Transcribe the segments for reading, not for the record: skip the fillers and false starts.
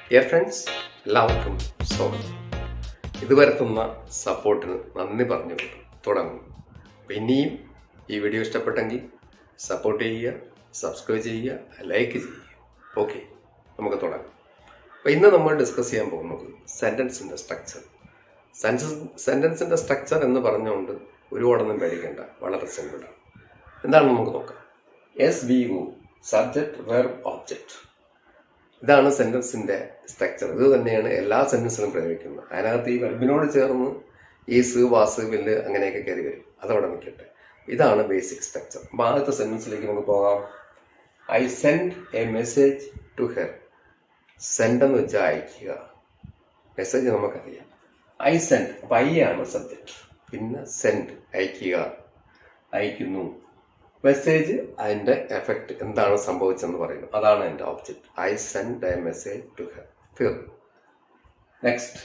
Dear friends, എല്ലാവർക്കും സ്വാഗതം. ഇതുവരെ തന്ന സപ്പോർട്ടിന് നന്ദി പറഞ്ഞുകൊണ്ട് തുടങ്ങും. അപ്പോൾ ഇനിയും ഈ വീഡിയോ ഇഷ്ടപ്പെട്ടെങ്കിൽ സപ്പോർട്ട് ചെയ്യുക, സബ്സ്ക്രൈബ് ചെയ്യുക, ലൈക്ക് ചെയ്യുക. ഓക്കെ, നമുക്ക് തുടങ്ങാം. അപ്പോൾ ഇന്ന് നമ്മൾ ഡിസ്കസ് ചെയ്യാൻ പോകുന്നത് സെൻറ്റൻസിൻ്റെ സ്ട്രക്ചർ. സെൻറ്റൻസിൻ്റെ സ്ട്രക്ചർ എന്ന് പറഞ്ഞുകൊണ്ട് ഒരുപാടൊന്നും പേടിക്കേണ്ട, വളരെ സിമ്പിളാണ്. എന്താണ് നമുക്ക് നോക്കാം. SVO, subject verb object. ഇതാണ് സെൻറ്റൻസിൻ്റെ സ്ട്രക്ചർ. ഇത് തന്നെയാണ് എല്ലാ സെൻറ്റൻസിലും പ്രയോഗിക്കുന്നത്. അതിനകത്ത് ഈ വെർബിനോട് ചേർന്ന് ഈസ്, വാസ്, വില്ല് അങ്ങനെയൊക്കെ കയറി വരും. അതവിടെ നിൽക്കട്ടെ. ഇതാണ് ബേസിക് സ്ട്രക്ചർ. അപ്പോൾ ആദ്യത്തെ സെൻറ്റൻസിലേക്ക് നമുക്ക് പോകാം. I send a message to her. Send എന്ന് വെച്ചാൽ അയക്കുക. മെസ്സേജ് നമുക്കറിയാം. ഐ സെൻഡ്, അപ്പം ഐ ആണ് സബ്ജക്റ്റ്. പിന്നെ സെൻഡ് അയക്കുക, അയക്കുന്നു. മെസ്സേജ്, അതിൻ്റെ എഫക്റ്റ്, എന്താണ് സംഭവിച്ചെന്ന് പറയുന്നു. അതാണ് എൻ്റെ object. I send a message to her. തീർന്നു. Next,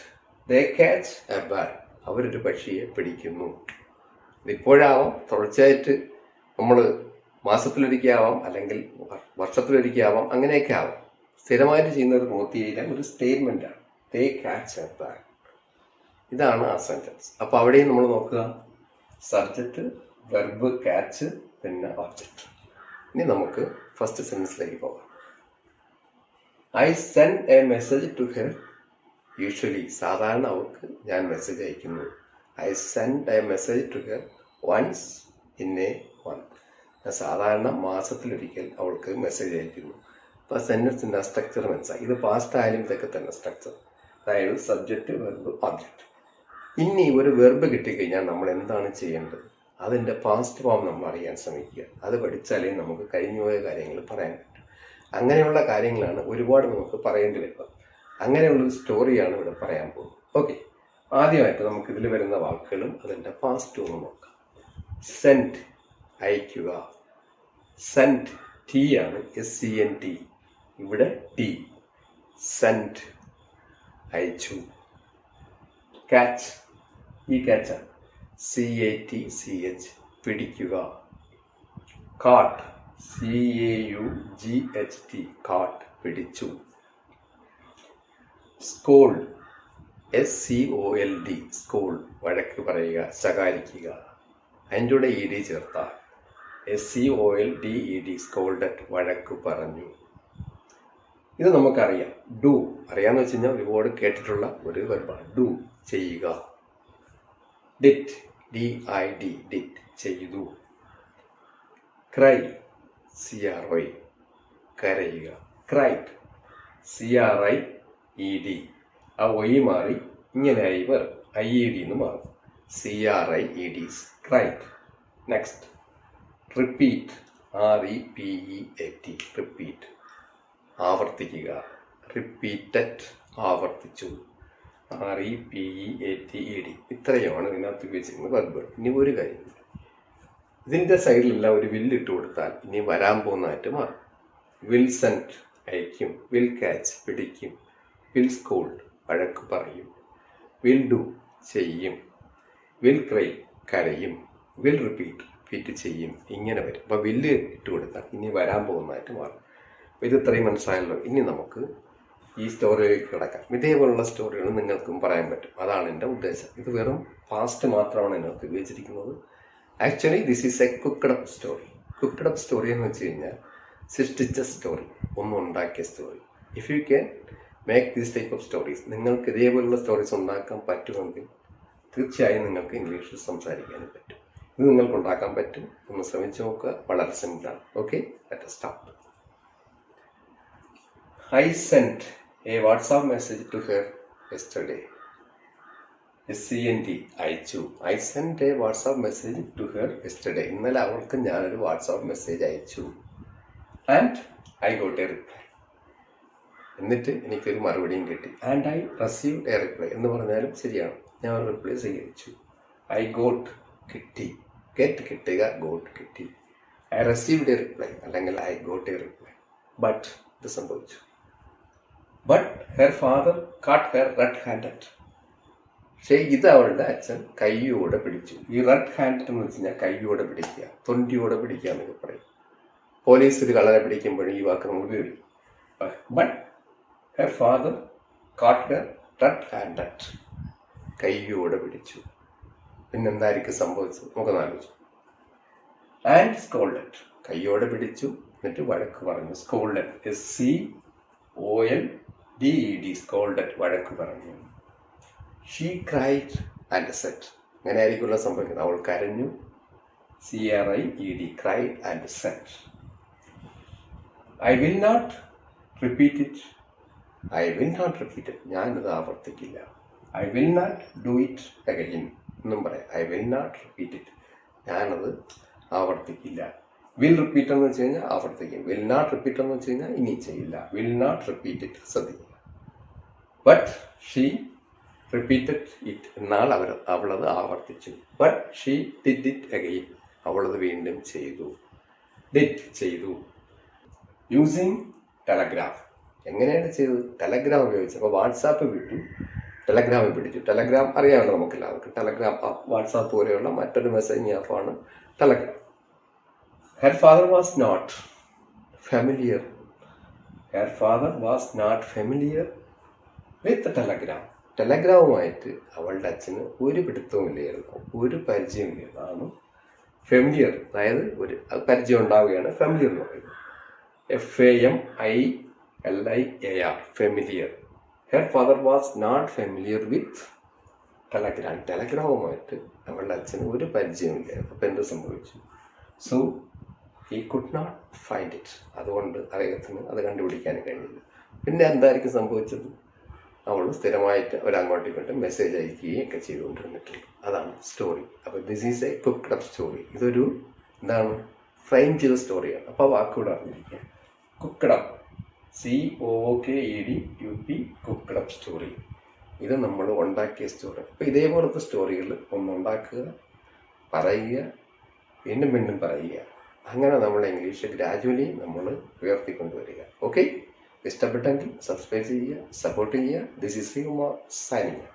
they catch a bird. അവരൊരു പക്ഷിയെ പിടിക്കുന്നു. ഇതിപ്പോഴാവാം, തുടർച്ചയായിട്ട് നമ്മൾ മാസത്തിലൊരിക്കലാവാം, അല്ലെങ്കിൽ വർഷത്തിലൊരിക്കലാവാം, അങ്ങനെയൊക്കെ ആവാം. സ്ഥിരമായിട്ട് ചെയ്യുന്ന ഒരു പ്രവൃത്തിയിലെ ഒരു സ്റ്റേറ്റ്മെൻറ്റാണ് ദേ ക്യാച്ച് എ ബേർഡ്. ഇതാണ് ആ സെൻറ്റൻസ്. അപ്പോൾ അവിടെയും നമ്മൾ നോക്കുക, സബ്ജക്റ്റ്, വെർബ്, ക്യാച്ച്, പിന്നെ ഓബ്ജക്റ്റ്. ഇനി നമുക്ക് ഫസ്റ്റ് സെൻറ്റൻസിലേക്ക് പോകാം. I send a message to her. Usually, സാധാരണ അവർക്ക് ഞാൻ മെസ്സേജ് അയക്കുന്നു. I send a message to her once in a month. ഞാൻ സാധാരണ മാസത്തിലൊരിക്കൽ അവൾക്ക് മെസ്സേജ് അയക്കുന്നു. അപ്പോൾ സെൻറ്റൻസിൻ്റെ സ്ട്രക്ചർ മനസ്സിലായി. ഇത് പാസ്റ്റ് ആയാലും ഇതൊക്കെ തന്നെ സ്ട്രക്ചർ. അതായത് സബ്ജക്റ്റ്, വെർബ്, ഓബ്ജക്റ്റ്. ഇനി ഒരു വെർബ് കിട്ടിക്കഴിഞ്ഞാൽ നമ്മൾ എന്താണ് ചെയ്യേണ്ടത്? അതിൻ്റെ പാസ്റ്റ് ഫോം നമ്മൾ അറിയാൻ ശ്രമിക്കുക. അത് പഠിച്ചാലേ നമുക്ക് കഴിഞ്ഞുപോയ കാര്യങ്ങൾ പറയാൻ പറ്റും. അങ്ങനെയുള്ള കാര്യങ്ങളാണ് ഒരുപാട് നമുക്ക് പറയേണ്ടി വരുന്നത്. അങ്ങനെയുള്ളൊരു സ്റ്റോറിയാണ് ഇവിടെ പറയാൻ പോകുന്നത്. ഓക്കെ, ആദ്യമായിട്ട് നമുക്ക് ഇതിൽ വരുന്ന വാക്കുകളും അതിൻ്റെ പാസ്റ്റ് ഒന്ന് നോക്കാം. സെൻഡ്, അയക്കുക. സെൻഡ്, ടി ആണ്, SENT. ഇവിടെ ടി. സെൻഡ്, അയച്ചു. ക്യാച്ച്, ഈ ക്യാച്ചാണ്, CATCH, പിടിക്കുക. കാട്ട്, CAUGHT, കാട്ട്, പിടിച്ചു. സ്കോൾഡ്, SCOLD, സ്കോൾ, വഴക്ക് പറയുക, ശകാരിക്കുക. അതിൻ്റെ കൂടെ ED ചേർത്താൽ SCOLDED, സ്കോൾഡഡ്, വഴക്ക് പറഞ്ഞു. ഇത് നമുക്കറിയാം. ഡു, അറിയാമെന്ന് വെച്ച് കഴിഞ്ഞാൽ ഒരുപാട് കേട്ടിട്ടുള്ള ഒരു വെർബാണ്. ഡു, ചെയ്യുക. ഡിറ്റ്, DID, ഡിറ്റ്, ചെയ്തു. ക്രൈ, CRY, കരയുക. ക്രൈഡ്, CRIED, ആ ഒയ് മാറി ഇങ്ങനെയായി വരും, IED എന്ന് മാറും. CRIED, cried. Next, repeat, REPEAT, repeat, ആവർത്തിക്കുക. റിപ്പീറ്റഡ്, ആവർത്തിച്ചു. REPEATED. ഇത്രയുമാണ് ഇതിനകത്ത് ഉപയോഗിച്ചിരിക്കുന്നത് വെർബുകൾ. ഇനി ഒരു കാര്യം, ഇതിൻ്റെ സൈഡിലെല്ലാം ഒരു വില്ലിട്ട് കൊടുത്താൽ ഇനി വരാൻ പോകുന്നതായിട്ട് മാറും. വിൽ സെൻഡ്, അയക്കും. വിൽ ക്യാച്ച്, പിടിക്കും. വിൽ സ്കോൾഡ്, വഴക്ക് പറയും. വിൽ ഡു, ചെയ്യും. വിൽ ക്രൈ, കരയും. വിൽ റിപ്പീറ്റ് ചെയ്യും. ഇങ്ങനെ വരും. അപ്പോൾ വില്ല് ഇട്ട് കൊടുത്താൽ ഇനി വരാൻ പോകുന്നതായിട്ട് മാറും. അപ്പോൾ ഇത് ഇത്രയും മനസ്സിലായല്ലോ. ഇനി നമുക്ക് ഈ സ്റ്റോറിയിലേക്ക് കിടക്കാം. ഇതേപോലുള്ള സ്റ്റോറികൾ നിങ്ങൾക്കും പറയാൻ പറ്റും. അതാണ് എൻ്റെ ഉദ്ദേശം. ഇത് വെറും പാസ്റ്റ് മാത്രമാണ് ഇതിനകത്ത് ഉപയോഗിച്ചിരിക്കുന്നത്. Actually this is A cooked up story. Cooked up story എന്ന് വെച്ച് കഴിഞ്ഞാൽ സൃഷ്ടിച്ച സ്റ്റോറി, ഒന്നും ഉണ്ടാക്കിയ story. If you can make these type of stories, നിങ്ങൾക്ക് ഇതേപോലുള്ള സ്റ്റോറീസ് ഉണ്ടാക്കാൻ പറ്റുമെങ്കിൽ തീർച്ചയായും നിങ്ങൾക്ക് ഇംഗ്ലീഷിൽ സംസാരിക്കാനും പറ്റും. ഇത് നിങ്ങൾക്ക് ഉണ്ടാക്കാൻ പറ്റും. ഒന്ന് ശ്രമിച്ചു നോക്കുക. വളരെ സിമ്പിളാണ്. Okay, let us start. I sent a WhatsApp message to her yesterday. SENT, അയച്ചു. I sent a WhatsApp message to her yesterday. ഇന്നലെ അവൾക്ക് ഞാനൊരു വാട്സാപ്പ് മെസ്സേജ് അയച്ചു. And I got a reply. എന്നിട്ട് എനിക്കൊരു മറുപടിയും കിട്ടി. And I received a reply എന്ന് പറഞ്ഞാലും ശരിയാണ്. ഞാൻ ഒരു റിപ്ലൈ സ്വീകരിച്ചു. I got, കിട്ടി. ഗെറ്റ്, കിട്ടുക. ഗോട്ട്, കിട്ടി. I received a reply അല്ലെങ്കിൽ I got a reply. But ഇത് സംഭവിച്ചു. But her father caught her red-handed. പക്ഷേ ഇത് അവളുടെ അച്ഛൻ കൈയോടെ പിടിച്ചു. ഈ റെഡ് ഹാൻഡ് എന്ന് വെച്ച് കഴിഞ്ഞാൽ കൈയോടെ പിടിക്കുക, തൊണ്ടിയോടെ പിടിക്കുക എന്നൊക്കെ പറയും. പോലീസ് ഒരു കള്ളനെ പിടിക്കുമ്പോഴും ഈ വാക്ക് നമ്മൾ ഉപയോഗിക്കും. But her father caught her red-handed. കൈയോടെ പിടിച്ചു. പിന്നെന്തായിരിക്കും സംഭവിച്ചത് നമുക്കൊന്ന് ആലോചിച്ചു. ആൻഡ് സ്കോൾഡഡ്, കൈയോടെ പിടിച്ചു, എന്നിട്ട് വഴക്ക് പറഞ്ഞു. സ്കോൾഡഡ്, SCOLDED, സ്കോൾഡഡ്, വഴക്ക് പറഞ്ഞു. ഷീ ക്രൈഡ് ആൻഡ് സെഡ്, അങ്ങനെ ആയിരിക്കുമല്ലോ സംഭവിക്കുന്നത്. അവൾ കരഞ്ഞു. CRIED, cried and said. I will not repeat it. ഞാനിത് ആവർത്തിക്കില്ല. I will not do it again എന്നും പറയാം. I will not repeat it, ഞാനത് ആവർത്തിക്കില്ല. വിൽ റിപ്പീറ്റ് എന്ന് വെച്ച് കഴിഞ്ഞാൽ ആവർത്തിക്കും. വിൽ നോട്ട് റിപ്പീറ്റ് എന്ന് വെച്ച് കഴിഞ്ഞാൽ ഇനി ചെയ്യില്ല. വിൽ നോട്ട് റിപ്പീറ്റ് ഇറ്റ്, ശ്രദ്ധിക്കുക. ബട്ട് ഷീ റിപ്പീറ്റഡ് ഇറ്റ്, എന്നാൽ അവളത് ആവർത്തിച്ചു. But she did it again, അവളത് വീണ്ടും ചെയ്തു. ചെയ്തു. യൂസിങ് ടെലഗ്രാഫ്, എങ്ങനെയാണ് ചെയ്തത്? ടെലഗ്രാം ഉപയോഗിച്ച്. അപ്പോൾ വാട്സാപ്പ് വിട്ടു, ടെലഗ്രാമിൽ പിടിച്ചു. ടെലഗ്രാം അറിയാമല്ലോ നമുക്കെല്ലാവർക്കും. ടെലഗ്രാം ആപ്പ്, വാട്സാപ്പ് പോലെയുള്ള മറ്റൊരു മെസ്സേജിങ് ആപ്പാണ് Telegram. Her father was not familiar with the telegram. ടെലഗ്രാമുമായിട്ട് അവളുടെ അച്ഛന് ഒരു പിടുത്തവുമില്ലായിരുന്നു, ഒരു പരിചയമില്ലായിരുന്നു. അതാണ് ഫെമിലിയർ, അതായത് ഒരു പരിചയം ഉണ്ടാവുകയാണ് ഫെമിലിയർ എന്ന് പറയുന്നത്. FAMILIAR, familiar. Her father was not familiar with telegram. ടെലഗ്രാമുമായിട്ട് അവളുടെ അച്ഛന് ഒരു പരിചയമില്ലായിരുന്നു. അപ്പം എന്ത് സംഭവിച്ചു? So he could not find it. അതുകൊണ്ട് അദ്ദേഹത്തിന് അത് കണ്ടുപിടിക്കാൻ കഴിഞ്ഞില്ല. പിന്നെ എന്തായിരിക്കും സംഭവിച്ചത്? അവൾ സ്ഥിരമായിട്ട് അവരങ്ങോട്ടും ഇങ്ങോട്ടും മെസ്സേജ് അയക്കുകയും ഒക്കെ ചെയ്തുകൊണ്ടിരുന്നിട്ടുണ്ട്. അതാണ് സ്റ്റോറി. അപ്പോൾ this is A cooked up story. ഇതൊരു എന്താണ്, ഫ്രെയിം ചെയ്ത സ്റ്റോറിയാണ്. അപ്പോൾ വാക്കുകൂടെ അറിഞ്ഞിരിക്കുക. Cooked up, COOKEDUP, cooked up story. ഇത് നമ്മൾ ഉണ്ടാക്കിയ സ്റ്റോറി. അപ്പോൾ ഇതേപോലത്തെ സ്റ്റോറികൾ ഒന്നുണ്ടാക്കുക, പറയുക, വീണ്ടും വീണ്ടും പറയുക. അങ്ങനെ നമ്മൾ ഇംഗ്ലീഷ് ഗ്രാജുവലി നമ്മൾ ഉയർത്തിക്കൊണ്ടുവരിക. ഓക്കെ, ഇഷ്ടപ്പെട്ടെങ്കിൽ സബ്സ്ക്രൈബ് ചെയ്യുക, സപ്പോർട്ട് ചെയ്യുക. This is Sreekumar signing.